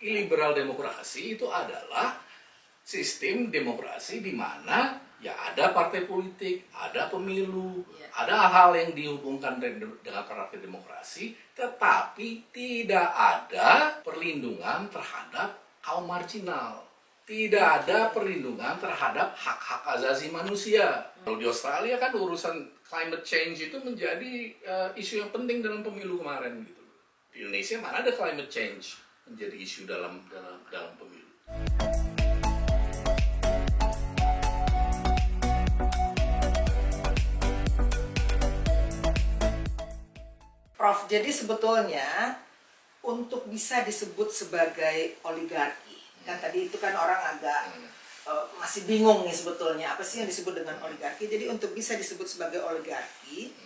Liberal demokrasi itu adalah sistem demokrasi di mana ya ada partai politik, ada pemilu, ada hal-hal yang dihubungkan dengan partai demokrasi, tetapi tidak ada perlindungan terhadap kaum marginal. Tidak ada perlindungan terhadap hak-hak asasi manusia. Kalau di Australia kan urusan climate change itu menjadi isu yang penting dalam pemilu kemarin gitu. Di Indonesia mana ada climate change menjadi isu dalam pemilu. Prof, jadi sebetulnya untuk bisa disebut sebagai oligarki, kan tadi itu kan orang agak masih bingung nih sebetulnya apa sih yang disebut dengan oligarki. Jadi untuk bisa disebut sebagai oligarki,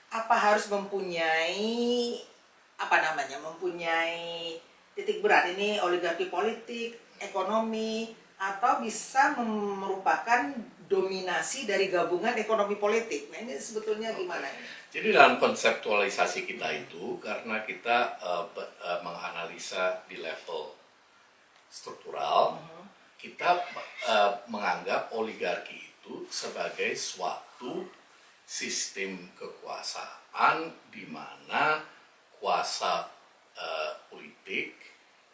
apa harus mempunyai mempunyai titik berat, ini oligarki politik, ekonomi, atau bisa merupakan dominasi dari gabungan ekonomi politik. Nah ini sebetulnya gimana? Jadi dalam konseptualisasi kita itu, karena kita menganalisa di level struktural, kita menganggap oligarki itu sebagai suatu sistem kekuasaan di mana kuasa politik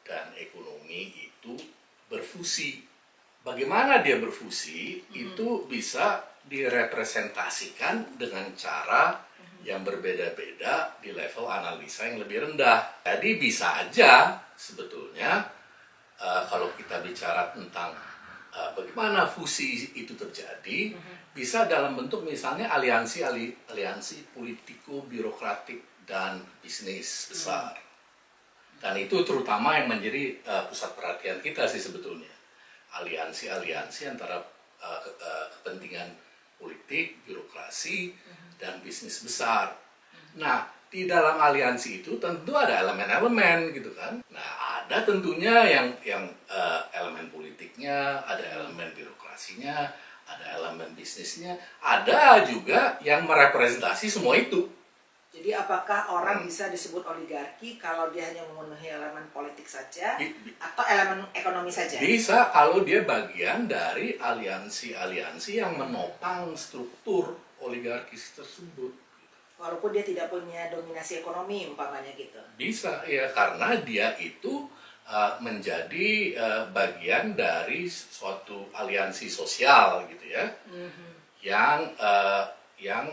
dan ekonomi itu berfusi. Bagaimana dia berfusi itu bisa direpresentasikan dengan cara yang berbeda-beda di level analisa yang lebih rendah. Jadi bisa aja sebetulnya kalau kita bicara tentang bagaimana fusi itu terjadi, bisa dalam bentuk misalnya aliansi politiko, birokratik, dan bisnis besar. Dan itu terutama yang menjadi pusat perhatian kita sih sebetulnya. Aliansi antara kepentingan politik, birokrasi, dan bisnis besar. Nah, di dalam aliansi itu tentu ada elemen-elemen gitu kan. Nah, ada tentunya yang elemen politiknya, ada elemen birokrasinya, ada elemen bisnisnya, ada juga yang merepresentasi semua itu. Jadi apakah orang bisa disebut oligarki kalau dia hanya memenuhi elemen politik saja atau elemen ekonomi saja? Bisa kalau dia bagian dari aliansi-aliansi yang menopang struktur oligarkis tersebut. Walaupun dia tidak punya dominasi ekonomi umpamanya gitu? Bisa, ya karena dia itu menjadi bagian dari suatu aliansi sosial gitu ya, yang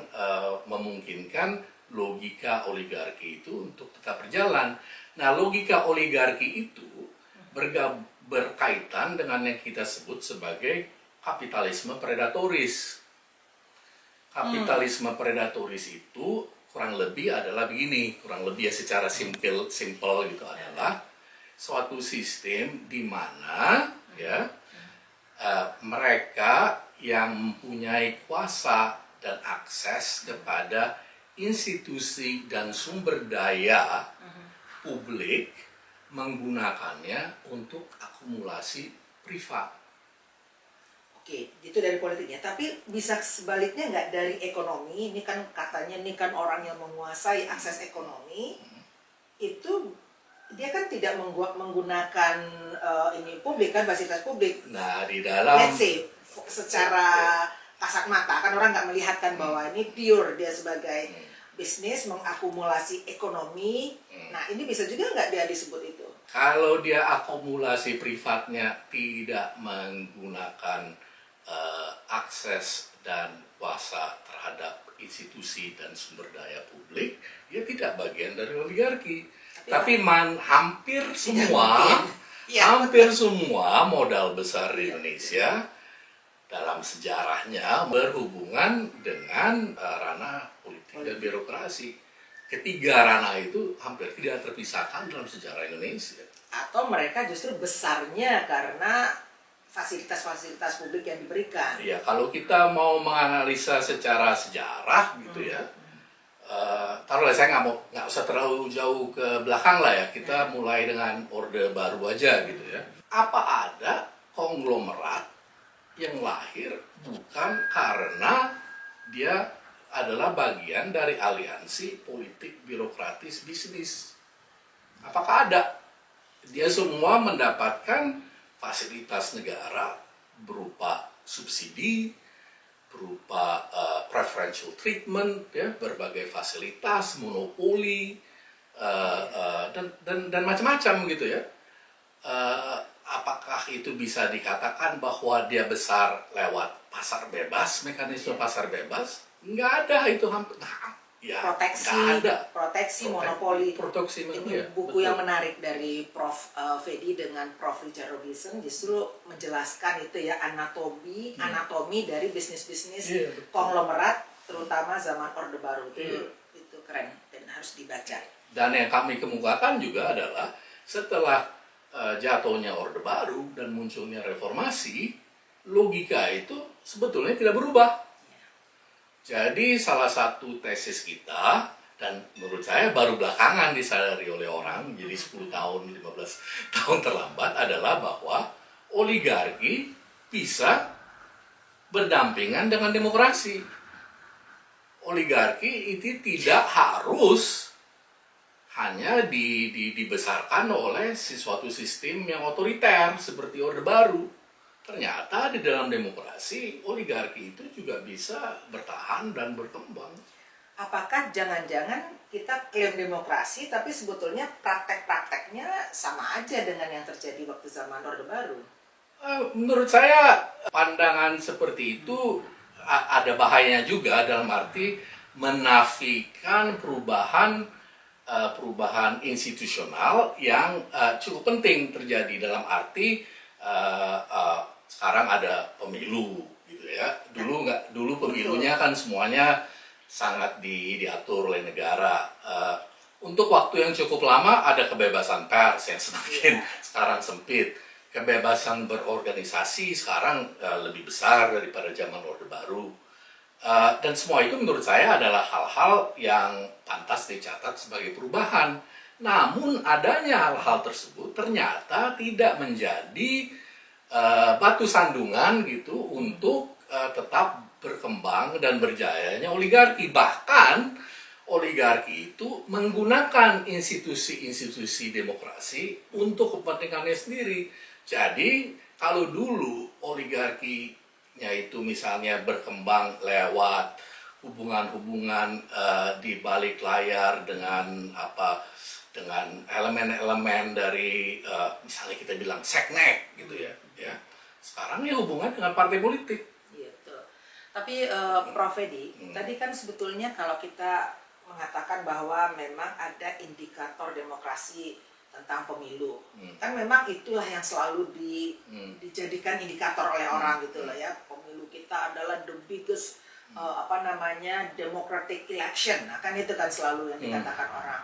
memungkinkan logika oligarki itu untuk tetap berjalan. Nah, logika oligarki itu berkaitan dengan yang kita sebut sebagai kapitalisme predatoris. Kapitalisme predatoris itu kurang lebih adalah begini, kurang lebih ya secara simple gitu adalah suatu sistem di mana ya mereka yang mempunyai kuasa dan akses kepada institusi dan sumber daya publik menggunakannya untuk akumulasi privat. Oke, itu dari politiknya. Tapi bisa sebaliknya nggak dari ekonomi? Ini kan katanya ini kan orang yang menguasai akses ekonomi, itu dia kan tidak menggunakan ini publik kan, fasilitas publik. Nah, di dalam let's say secara kasat mata kan orang nggak melihatkan bahwa ini pure dia sebagai bisnis mengakumulasi ekonomi. Nah ini bisa juga nggak dia disebut itu? Kalau dia akumulasi privatnya tidak menggunakan akses dan kuasa terhadap institusi dan sumber daya publik, dia tidak bagian dari oligarki. Tapi hampir semua modal besar di Indonesia dalam sejarahnya berhubungan dengan ranah politik dan birokrasi. Ketiga ranah itu hampir tidak terpisahkan dalam sejarah Indonesia. Atau mereka justru besarnya karena fasilitas-fasilitas publik yang diberikan. Iya, kalau kita mau menganalisa secara sejarah gitu ya, taruhlah saya nggak usah terlalu jauh ke belakang lah ya, kita mulai dengan Orde Baru aja gitu ya. Apa ada konglomerat yang lahir bukan karena dia adalah bagian dari aliansi politik birokratis bisnis? Apakah ada? dia semua mendapatkan fasilitas negara berupa subsidi, berupa preferential treatment, ya, berbagai fasilitas, monopoli, dan macam-macam gitu ya. Apakah itu bisa dikatakan bahwa dia besar lewat pasar bebas, mekanisme pasar bebas? Nggak ada itu hampir. Ya, proteksi monopoli. Proteksi ini ya, buku betul. Yang menarik dari Prof. Fedi dengan Prof. Richard Robinson justru menjelaskan itu ya anatomi dari bisnis-bisnis konglomerat terutama zaman Orde Baru itu keren dan harus dibaca. Dan yang kami kemukakan juga adalah setelah jatuhnya Orde Baru dan munculnya reformasi, logika itu sebetulnya tidak berubah. Jadi salah satu tesis kita, dan menurut saya baru belakangan disadari oleh orang, jadi 10 tahun, 15 tahun terlambat, adalah bahwa oligarki bisa berdampingan dengan demokrasi. Oligarki itu tidak harus hanya dibesarkan oleh suatu sistem yang otoriter seperti Orde Baru. Ternyata di dalam demokrasi, oligarki itu juga bisa bertahan dan berkembang. Apakah jangan-jangan kita klaim demokrasi, tapi sebetulnya praktek-prakteknya sama aja dengan yang terjadi waktu zaman Orde Baru? Menurut saya, pandangan seperti itu ada bahayanya juga, dalam arti menafikan perubahan institusional yang cukup penting terjadi, dalam arti sekarang ada pemilu gitu ya. Dulu pemilunya kan semuanya sangat diatur oleh negara. Untuk waktu yang cukup lama ada kebebasan pers yang semakin sekarang sempit. Kebebasan berorganisasi sekarang lebih besar daripada zaman Orde Baru. Dan semua itu menurut saya adalah hal-hal yang pantas dicatat sebagai perubahan. Namun adanya hal-hal tersebut ternyata tidak menjadi batu sandungan gitu untuk tetap berkembang dan berjayanya oligarki. Bahkan oligarki itu menggunakan institusi-institusi demokrasi untuk kepentingannya sendiri. Jadi kalau dulu oligarkinya itu misalnya berkembang lewat hubungan-hubungan di balik layar dengan dengan elemen-elemen dari misalnya kita bilang seknek gitu ya. Sekarang ya hubungan dengan partai politik. Iya, betul. Tapi Prof. Fedi, tadi kan sebetulnya kalau kita mengatakan bahwa memang ada indikator demokrasi tentang pemilu, kan memang itulah yang selalu dijadikan indikator oleh orang gitu lah ya. Pemilu kita adalah the biggest democratic election, nah, kan itu kan selalu yang dikatakan orang.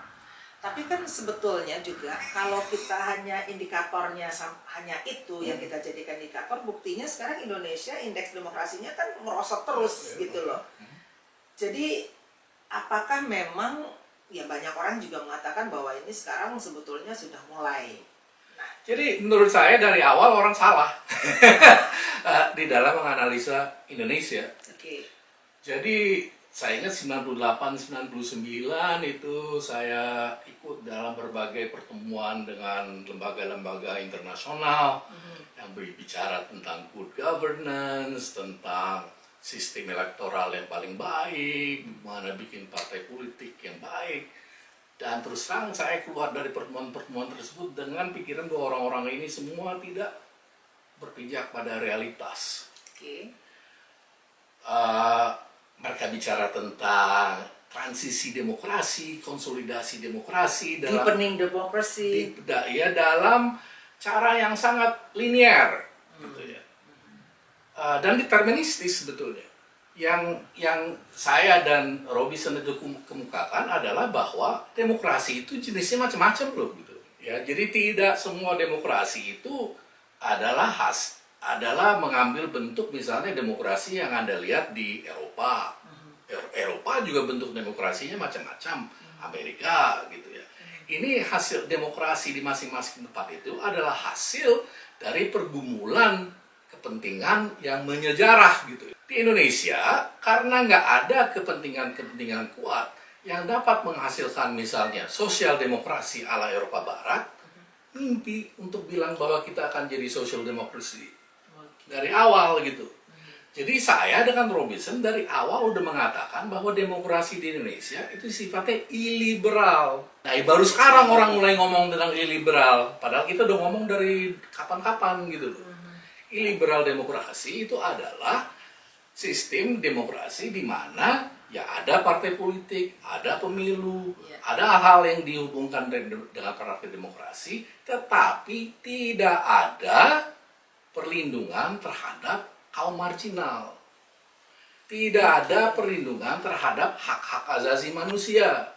Tapi kan sebetulnya juga kalau kita hanya indikatornya hanya itu yang kita jadikan indikator, buktinya sekarang Indonesia indeks demokrasinya kan merosot terus gitu loh. Jadi apakah memang ya banyak orang juga mengatakan bahwa ini sekarang sebetulnya sudah mulai. Nah, jadi menurut saya dari awal orang salah di dalam menganalisa Indonesia. Oke. Jadi saya ingat 98-99 itu saya ikut dalam berbagai pertemuan dengan lembaga-lembaga internasional yang berbicara tentang good governance, tentang sistem elektoral yang paling baik, bagaimana bikin partai politik yang baik. Dan terus terang saya keluar dari pertemuan-pertemuan tersebut dengan pikiran bahwa orang-orang ini semua tidak berpijak pada realitas. Oke. Mereka bicara tentang transisi demokrasi, konsolidasi demokrasi, deepening demokrasi, dalam cara yang sangat linear, gitu ya, dan deterministis sebetulnya. Yang saya dan Robinson itu kemukakan adalah bahwa demokrasi itu jenisnya macam-macam loh, gitu. Ya, jadi tidak semua demokrasi itu adalah mengambil bentuk misalnya demokrasi yang Anda lihat di Eropa. Eropa juga bentuk demokrasinya macam-macam, Amerika gitu ya. Ini hasil demokrasi di masing-masing tempat itu adalah hasil dari pergumulan kepentingan yang menyejarah gitu. Di Indonesia, karena nggak ada kepentingan-kepentingan kuat yang dapat menghasilkan misalnya sosial demokrasi ala Eropa Barat, mimpi untuk bilang bahwa kita akan jadi social democracy dari awal gitu. Jadi saya dengan Robinson dari awal udah mengatakan bahwa demokrasi di Indonesia itu sifatnya iliberal. Nah, baru sekarang orang mulai ngomong tentang iliberal, padahal kita udah ngomong dari kapan-kapan gitu loh. Iliberal demokrasi itu adalah sistem demokrasi di mana ya ada partai politik, ada pemilu, ada hal-hal yang dihubungkan dengan karakter demokrasi, tetapi tidak ada perlindungan terhadap kaum marginal. Tidak ada perlindungan terhadap hak-hak asasi manusia.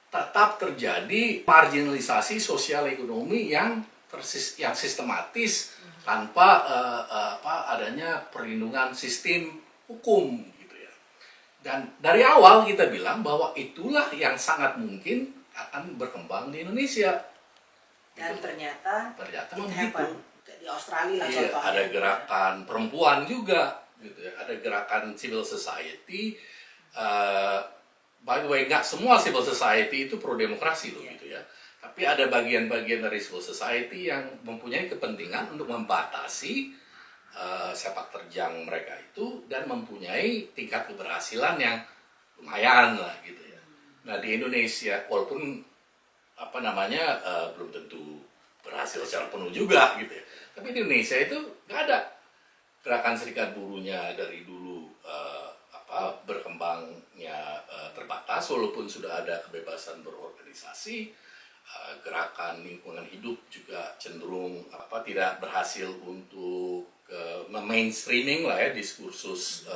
Tetap terjadi marginalisasi sosial ekonomi yang sistematis tanpa adanya perlindungan sistem hukum gitu ya. Dan dari awal kita bilang bahwa itulah yang sangat mungkin akan berkembang di Indonesia. Dan ternyata begitu. Di Australia lah iya, contohnya. ada gerakan perempuan juga gitu ya. Ada gerakan civil society. By the way, nggak semua civil society itu pro demokrasi loh gitu ya. Tapi ada bagian-bagian dari civil society yang mempunyai kepentingan untuk membatasi sepak terjang mereka itu dan mempunyai tingkat keberhasilan yang lumayan lah gitu ya. Nah di Indonesia walaupun belum tentu berhasil secara penuh juga gitu ya. Tapi di Indonesia itu nggak ada gerakan serikat buruhnya dari dulu berkembangnya terbatas walaupun sudah ada kebebasan berorganisasi. Gerakan lingkungan hidup juga cenderung tidak berhasil untuk mainstreaming lah ya diskursus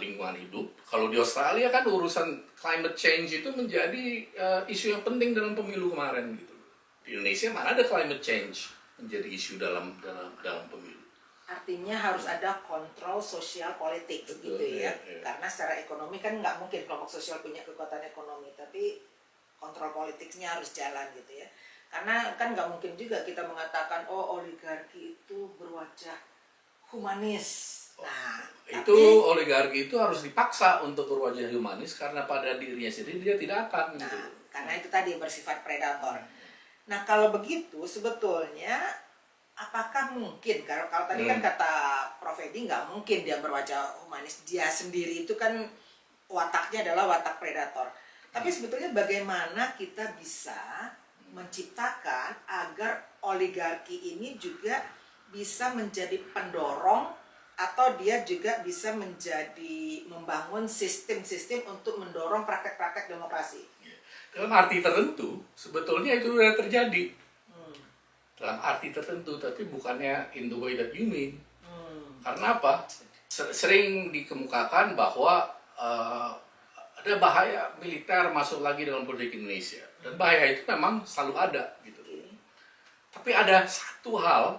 lingkungan hidup. Kalau di Australia kan urusan climate change itu menjadi isu yang penting dalam pemilu kemarin gitu. Di Indonesia mana ada climate change menjadi isu dalam pemilu. Artinya harus ada kontrol sosial politik. Betul, gitu ya. Karena secara ekonomi kan nggak mungkin kelompok sosial punya kekuatan ekonomi, tapi kontrol politiknya harus jalan gitu ya. Karena kan nggak mungkin juga kita mengatakan oligarki itu berwajah humanis. Nah, itu oligarki itu harus dipaksa untuk berwajah humanis karena pada dirinya sendiri dia tidak akan gitu. Karena itu tadi bersifat predator. Nah, kalau begitu sebetulnya apakah mungkin kalau tadi kan kata Prof Edi nggak mungkin dia berwajah humanis, dia sendiri itu kan wataknya adalah watak predator. Tapi sebetulnya bagaimana kita bisa menciptakan agar oligarki ini juga bisa menjadi pendorong atau dia juga bisa membangun sistem-sistem untuk mendorong praktek-praktek demokrasi. Dalam arti tertentu, sebetulnya itu sudah terjadi. Dalam arti tertentu, tapi bukannya in the way that you mean. Karena apa? Sering dikemukakan bahwa ada bahaya militer masuk lagi dalam politik Indonesia. Dan bahaya itu memang selalu ada. Gitu. Tapi ada satu hal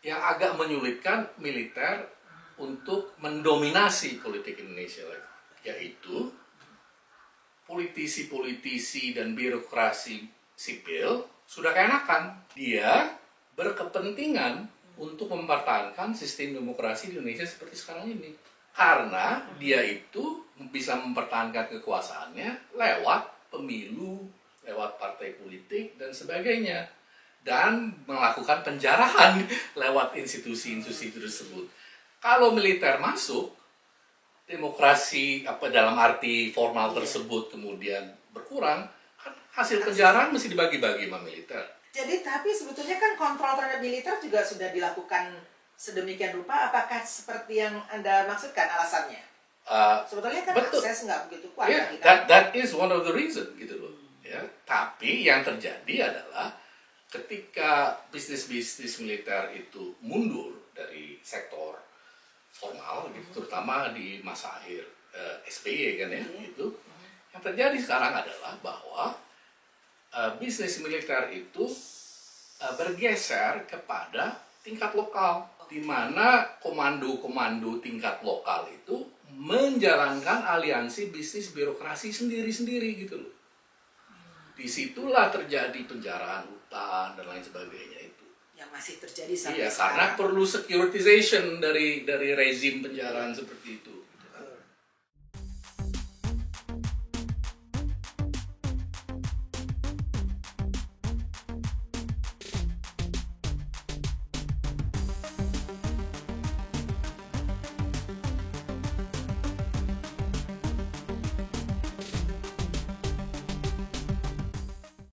yang agak menyulitkan militer untuk mendominasi politik Indonesia lagi. Yaitu politisi-politisi dan birokrasi sipil sudah keenakan. Dia berkepentingan untuk mempertahankan sistem demokrasi di Indonesia seperti sekarang ini. Karena dia itu bisa mempertahankan kekuasaannya lewat pemilu, lewat partai politik, dan sebagainya. Dan melakukan penjarahan lewat institusi-institusi tersebut. Kalau militer masuk, demokrasi dalam arti formal tersebut kemudian berkurang, kan hasil penjarahan mesti dibagi-bagi sama militer. Jadi tapi sebetulnya kan kontrol terhadap militer juga sudah dilakukan sedemikian rupa. Apakah seperti yang Anda maksudkan alasannya? Sebetulnya kan betul. akses nggak begitu kuat. Yeah, that is one of the reason gitu loh. Ya, tapi yang terjadi adalah ketika bisnis-bisnis militer itu mundur dari sektor formal, gitu, terutama di masa akhir SBY kan ya, itu yang terjadi sekarang adalah bahwa bisnis militer itu bergeser kepada tingkat lokal, di mana komando-komando tingkat lokal itu menjalankan aliansi bisnis birokrasi sendiri-sendiri gitu loh. Disitulah terjadi penjarahan hutan dan lain sebagainya itu. Yang masih terjadi sampai iya, sekarang. Karena perlu securitization dari rezim penjarahan seperti itu.